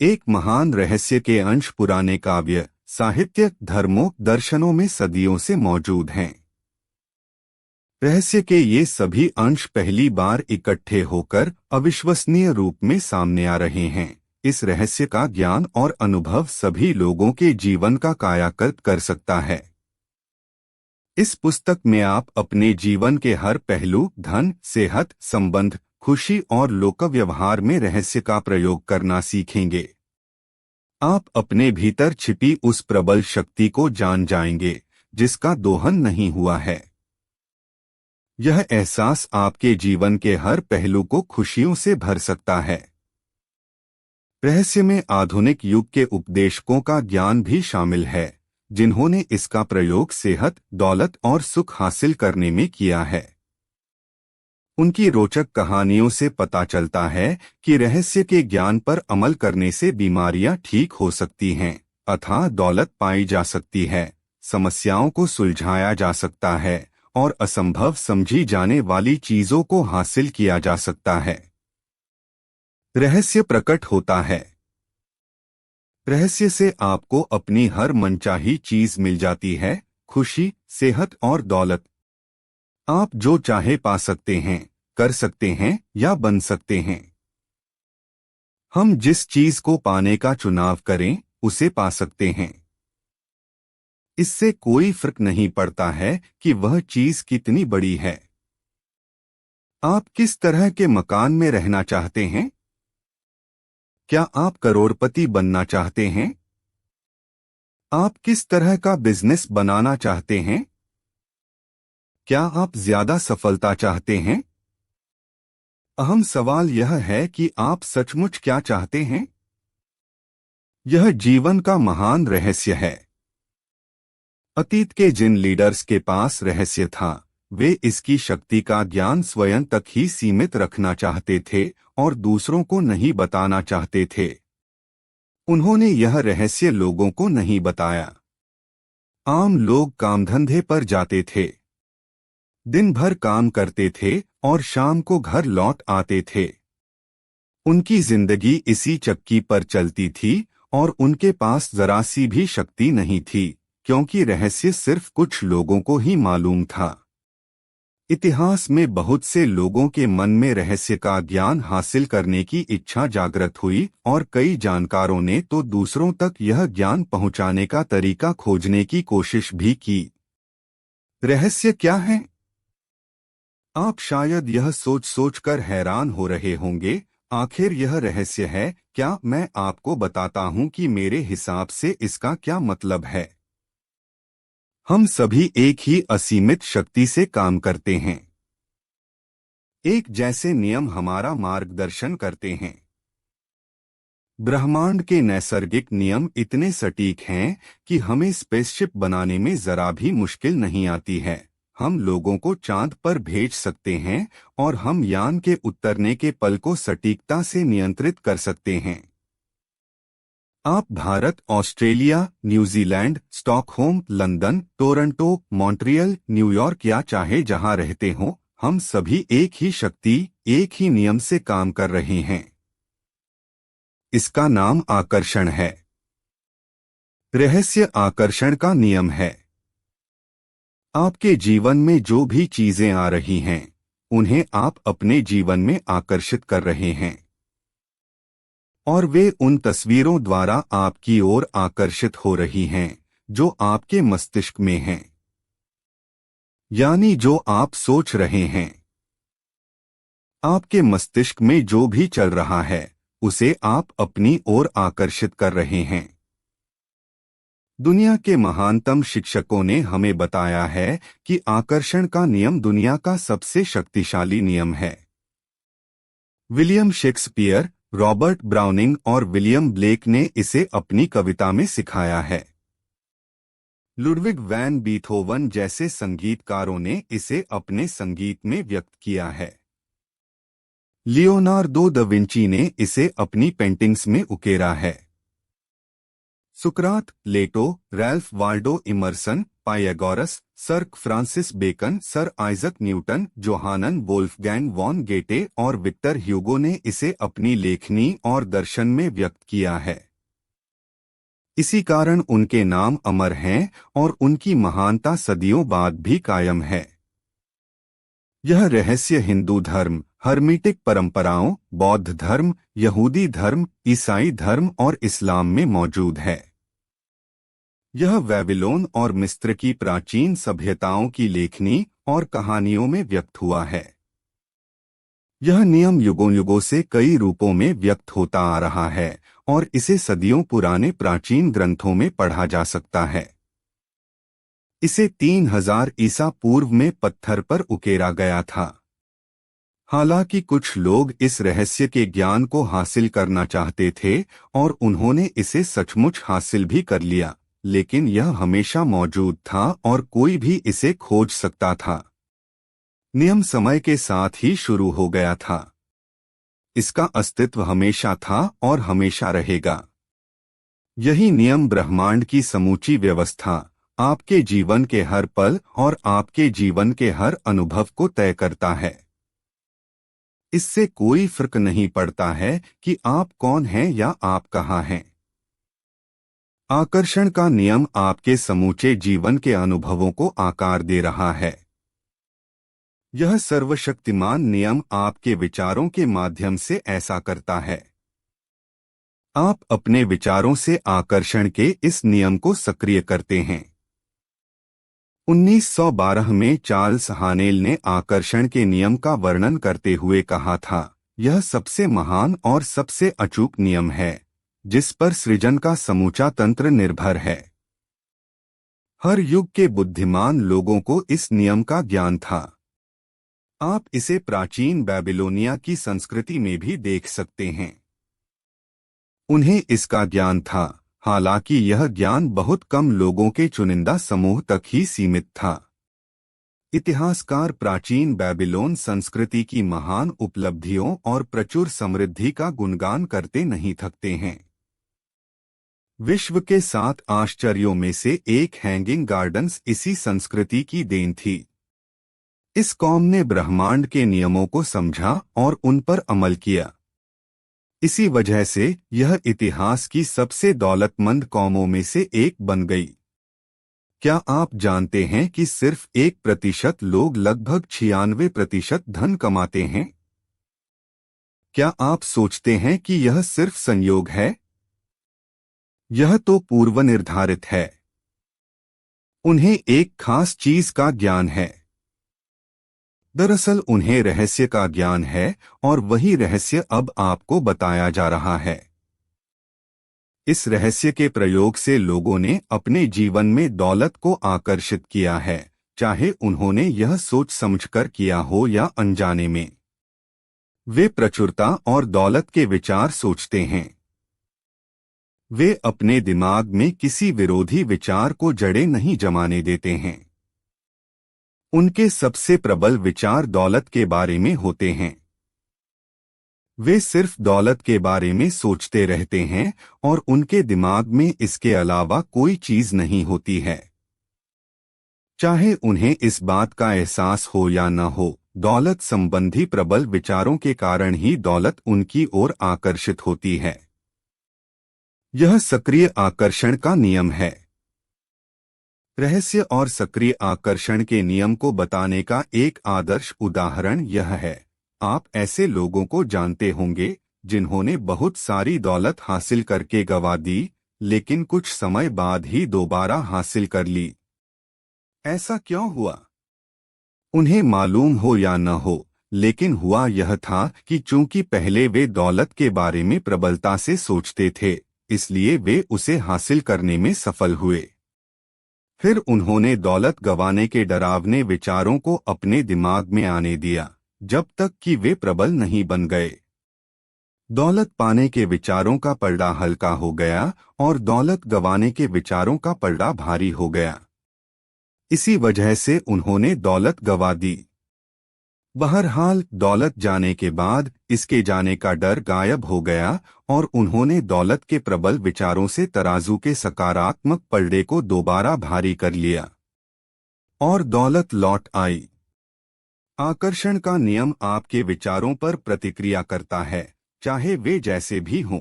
एक महान रहस्य के अंश पुराने काव्य, साहित्य, धर्मों, दर्शनों में सदियों से मौजूद हैं। रहस्य के ये सभी अंश पहली बार इकट्ठे होकर अविश्वसनीय रूप में सामने आ रहे हैं। इस रहस्य का ज्ञान और अनुभव सभी लोगों के जीवन का कायाकल्प कर सकता है। इस पुस्तक में आप अपने जीवन के हर पहलू, धन, सेहत, संबंध, खुशी और लोक व्यवहार में रहस्य का प्रयोग करना सीखेंगे। आप अपने भीतर छिपी उस प्रबल शक्ति को जान जाएंगे जिसका दोहन नहीं हुआ है। यह एहसास आपके जीवन के हर पहलू को खुशियों से भर सकता है। रहस्य में आधुनिक युग के उपदेशकों का ज्ञान भी शामिल है, जिन्होंने इसका प्रयोग सेहत, दौलत और सुख हासिल करने में किया है। उनकी रोचक कहानियों से पता चलता है कि रहस्य के ज्ञान पर अमल करने से बीमारियां ठीक हो सकती हैं, अथाह दौलत पाई जा सकती है, समस्याओं को सुलझाया जा सकता है और असंभव समझी जाने वाली चीजों को हासिल किया जा सकता है। रहस्य प्रकट होता है। रहस्य से आपको अपनी हर मनचाही चीज मिल जाती है, खुशी, सेहत और दौलत। आप जो चाहे पा सकते हैं, कर सकते हैं या बन सकते हैं। हम जिस चीज को पाने का चुनाव करें, उसे पा सकते हैं। इससे कोई फर्क नहीं पड़ता है कि वह चीज कितनी बड़ी है। आप किस तरह के मकान में रहना चाहते हैं? क्या आप करोड़पति बनना चाहते हैं? आप किस तरह का बिजनेस बनाना चाहते हैं? क्या आप ज्यादा सफलता चाहते हैं? अहम सवाल यह है कि आप सचमुच क्या चाहते हैं? यह जीवन का महान रहस्य है। अतीत के जिन लीडर्स के पास रहस्य था, वे इसकी शक्ति का ज्ञान स्वयं तक ही सीमित रखना चाहते थे और दूसरों को नहीं बताना चाहते थे। उन्होंने यह रहस्य लोगों को नहीं बताया। आम लोग कामधंधे पर जाते थे, दिन भर काम करते थे और शाम को घर लौट आते थे। उनकी जिंदगी इसी चक्की पर चलती थी और उनके पास जरा सी भी शक्ति नहीं थी, क्योंकि रहस्य सिर्फ कुछ लोगों को ही मालूम था। इतिहास में बहुत से लोगों के मन में रहस्य का ज्ञान हासिल करने की इच्छा जागृत हुई और कई जानकारों ने तो दूसरों तक यह ज्ञान पहुंचाने का तरीका खोजने की कोशिश भी की। रहस्य क्या है? आप शायद यह सोच कर हैरान हो रहे होंगे, आखिर यह रहस्य है क्या? मैं आपको बताता हूं कि मेरे हिसाब से इसका क्या मतलब है। हम सभी एक ही असीमित शक्ति से काम करते हैं। एक जैसे नियम हमारा मार्गदर्शन करते हैं। ब्रह्मांड के नैसर्गिक नियम इतने सटीक हैं कि हमें स्पेसशिप बनाने में जरा भी मुश्किल नहीं आती है। हम लोगों को चांद पर भेज सकते हैं और हम यान के उतरने के पल को सटीकता से नियंत्रित कर सकते हैं। आप Bharat, Australia, New Zealand, Stockholm, London, Toronto, Montreal, New York या चाहे जहां रहते हो, हम सभी एक ही शक्ति, एक ही नियम से काम कर रहे हैं। इसका नाम आकर्षण है। रहस्य आकर्षण का नियम है। आपके जीवन में जो भी चीजें आ रही हैं, उन्हें आप अपने जीवन में आकर्षित कर रहे हैं और वे उन तस्वीरों द्वारा आपकी ओर आकर्षित हो रही हैं जो आपके मस्तिष्क में हैं, यानी जो आप सोच रहे हैं। आपके मस्तिष्क में जो भी चल रहा है, उसे आप अपनी ओर आकर्षित कर रहे हैं। दुनिया के महानतम शिक्षकों ने हमें बताया है कि आकर्षण का नियम दुनिया का सबसे शक्तिशाली नियम है। विलियम शेक्सपियर, रॉबर्ट ब्राउनिंग और विलियम ब्लेक ने इसे अपनी कविता में सिखाया है। लुडविग वैन बीथोवन जैसे संगीतकारों ने इसे अपने संगीत में व्यक्त किया है। लियोनार्दो दा विंची ने इसे अपनी पेंटिंग्स में उकेरा है। सुकरात, Plato, Ralph Waldo Emerson, Pythagoras, sir Francis Bacon, sir Isaac Newton, Johann Wolfgang von Goethe और विक्टर ह्यूगो ने इसे अपनी लेखनी और दर्शन में व्यक्त किया है। इसी कारण उनके नाम अमर हैं और उनकी महानता सदियों बाद भी कायम है। यह रहस्य हिंदू धर्म, हर्मीटिक परंपराओं, बौद्ध धर्म, यहूदी धर्म, ईसाई धर्म और इस्लाम में मौजूद है। यह बेबीलोन और मिस्र की प्राचीन सभ्यताओं की लेखनी और कहानियों में व्यक्त हुआ है। यह नियम युगों युगों से कई रूपों में व्यक्त होता आ रहा है और इसे सदियों पुराने प्राचीन ग्रंथों में पढ़ा जा सकता है। इसे 3000 ईसा पूर्व में पत्थर पर उकेरा गया था। हालांकि कुछ लोग इस रहस्य के ज्ञान को हासिल करना चाहते थे और उन्होंने इसे सचमुच हासिल भी कर लिया, लेकिन यह हमेशा मौजूद था और कोई भी इसे खोज सकता था। नियम समय के साथ ही शुरू हो गया था। इसका अस्तित्व हमेशा था और हमेशा रहेगा। यही नियम ब्रह्मांड की समूची व्यवस्था, आपके जीवन के हर पल और आपके जीवन के हर अनुभव को तय करता है। इससे कोई फर्क नहीं पड़ता है कि आप कौन हैं या आप कहाँ हैं। आकर्षण का नियम आपके समूचे जीवन के अनुभवों को आकार दे रहा है। यह सर्वशक्तिमान नियम आपके विचारों के माध्यम से ऐसा करता है। आप अपने विचारों से आकर्षण के इस नियम को सक्रिय करते हैं। 1912 में चार्ल्स हानेल ने आकर्षण के नियम का वर्णन करते हुए कहा था, यह सबसे महान और सबसे अचूक नियम है जिस पर सृजन का समूचा तंत्र निर्भर है। हर युग के बुद्धिमान लोगों को इस नियम का ज्ञान था। आप इसे प्राचीन बेबीलोनिया की संस्कृति में भी देख सकते हैं। उन्हें इसका ज्ञान था, हालांकि यह ज्ञान बहुत कम लोगों के चुनिंदा समूह तक ही सीमित था। इतिहासकार प्राचीन बेबीलोन संस्कृति की महान उपलब्धियों और प्रचुर समृद्धि का गुणगान करते नहीं थकते हैं। विश्व के 7 आश्चर्यों में से एक हैंगिंग गार्डन्स इसी संस्कृति की देन थी। इस कौम ने ब्रह्मांड के नियमों को समझा और उन पर अमल किया। इसी वजह से यह इतिहास की सबसे दौलतमंद कौमों में से एक बन गई। क्या आप जानते हैं कि सिर्फ 1% लोग लगभग 96% धन कमाते हैं? क्या आप सोचते हैं कि यह सिर्फ संयोग है? यह तो पूर्व निर्धारित है। उन्हें एक खास चीज का ज्ञान है। दरअसल उन्हें रहस्य का ज्ञान है और वही रहस्य अब आपको बताया जा रहा है। इस रहस्य के प्रयोग से लोगों ने अपने जीवन में दौलत को आकर्षित किया है, चाहे उन्होंने यह सोच समझकर किया हो या अनजाने में। वे प्रचुरता और दौलत के विचार सोचते हैं। वे अपने दिमाग में किसी विरोधी विचार को जड़ें नहीं जमाने देते हैं। उनके सबसे प्रबल विचार दौलत के बारे में होते हैं। वे सिर्फ दौलत के बारे में सोचते रहते हैं और उनके दिमाग में इसके अलावा कोई चीज नहीं होती है। चाहे उन्हें इस बात का एहसास हो या न हो, दौलत संबंधी प्रबल विचारों के कारण ही दौलत उनकी ओर आकर्षित होती है। यह सक्रिय आकर्षण का नियम है। रहस्य और सक्रिय आकर्षण के नियम को बताने का एक आदर्श उदाहरण यह है। आप ऐसे लोगों को जानते होंगे जिन्होंने बहुत सारी दौलत हासिल करके गंवा दी, लेकिन कुछ समय बाद ही दोबारा हासिल कर ली। ऐसा क्यों हुआ? उन्हें मालूम हो या न हो, लेकिन हुआ यह था कि चूंकि पहले वे दौलत के बारे में प्रबलता से सोचते थे, इसलिए वे उसे हासिल करने में सफल हुए। फिर उन्होंने दौलत गंवाने के डरावने विचारों को अपने दिमाग में आने दिया, जब तक कि वे प्रबल नहीं बन गए। दौलत पाने के विचारों का पलड़ा हल्का हो गया और दौलत गंवाने के विचारों का पलड़ा भारी हो गया। इसी वजह से उन्होंने दौलत गंवा दी। बहरहाल दौलत जाने के बाद इसके जाने का डर गायब हो गया और उन्होंने दौलत के प्रबल विचारों से तराजू के सकारात्मक पलड़े को दोबारा भारी कर लिया। और दौलत लौट आई। आकर्षण का नियम आपके विचारों पर प्रतिक्रिया करता है, चाहे वे जैसे भी हों।